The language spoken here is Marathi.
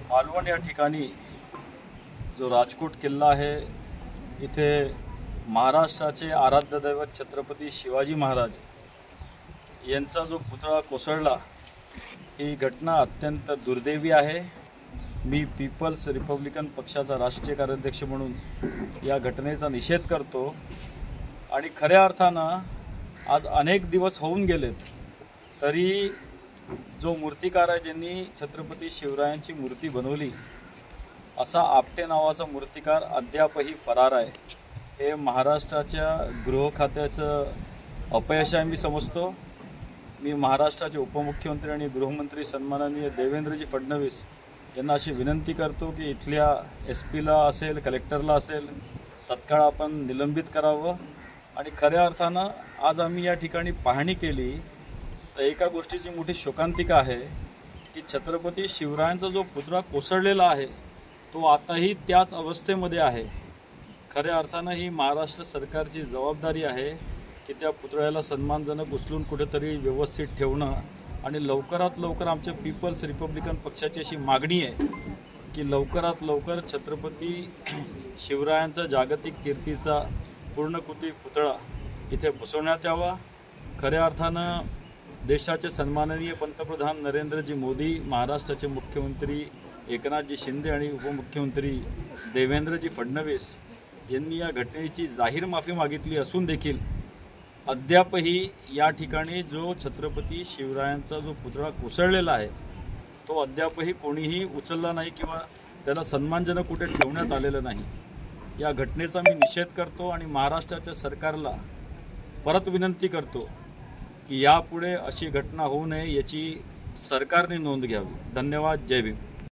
मालवण या ठिकाणी जो राजकोट किल्ला आहे, इथे महाराष्ट्राचे आराध्य दैवत छत्रपती शिवाजी महाराज यांचा जो पुतळा कोसळला, ही घटना अत्यंत दुर्दैवी आहे। मी पीपल्स रिपब्लिकन पक्षाचा राष्ट्रीय कार्याध्यक्ष म्हणून या घटनेचा निषेध करतो आणि खऱ्या अर्थानं आज अनेक दिवस होऊन गेलेत तरी जो मूर्तिकार आहे ज्यांनी छत्रपती शिवरायांची मूर्ती बनवली, असा आपटे नावाचा मूर्तिकार अद्यापही फरार आहे। हे महाराष्ट्राच्या गृह खात्याचं अपयश आहे मी समजतो। मी महाराष्ट्राचे उपमुख्यमंत्री आणि गृहमंत्री सन्माननीय देवेंद्रजी फडणवीस यांना अशी विनंती करतो की इथल्या SP ला असेल, कलेक्टरला असेल, तत्काळ आपण निलंबित करावं। आणि खऱ्या अर्थानं आज आम्ही या ठिकाणी पाहणी केली तर एका गोष्टीची मोठी शोकांतिका आहे की छत्रपती शिवरायांचा जो पुतळा कोसळलेला आहे तो आताही त्याच अवस्थेमध्ये आहे। खऱ्या अर्थानं ही महाराष्ट्र सरकारची जबाबदारी आहे की त्या पुतळ्याला सन्मानजनक उचलून कुठेतरी व्यवस्थित ठेवणं आणि लवकरात लवकर आमच्या पीपल्स रिपब्लिकन पक्षाची अशी मागणी आहे की लवकरात लवकर छत्रपती शिवरायांचा जागतिक कीर्तीचा पूर्णकृती पुतळा इथे बसवण्यात यावा। खऱ्या अर्थानं देशाचे सन्माननीय पंतप्रधान नरेंद्रजी मोदी, महाराष्ट्राचे मुख्यमंत्री एकनाथजी शिंदे आणि उपमुख्यमंत्री देवेंद्रजी फडणवीस यांनी या घटनेची जाहीर माफी मागितली असून देखील अद्यापही या ठिकाणी जो छत्रपती शिवरायांचा जो पुतळा कोसळलेला आहे तो अद्यापही कोणीही उचलला नाही किंवा त्याला सन्मानजनक कुठे ठेवण्यात आलेलं नाही। या घटनेचा मी निषेध करतो आणि महाराष्ट्राच्या सरकारला परत विनंती करतो की यापुढे अशी घटना होऊ नये याची सरकारने नोंद घ्यावी। धन्यवाद। जय भीम।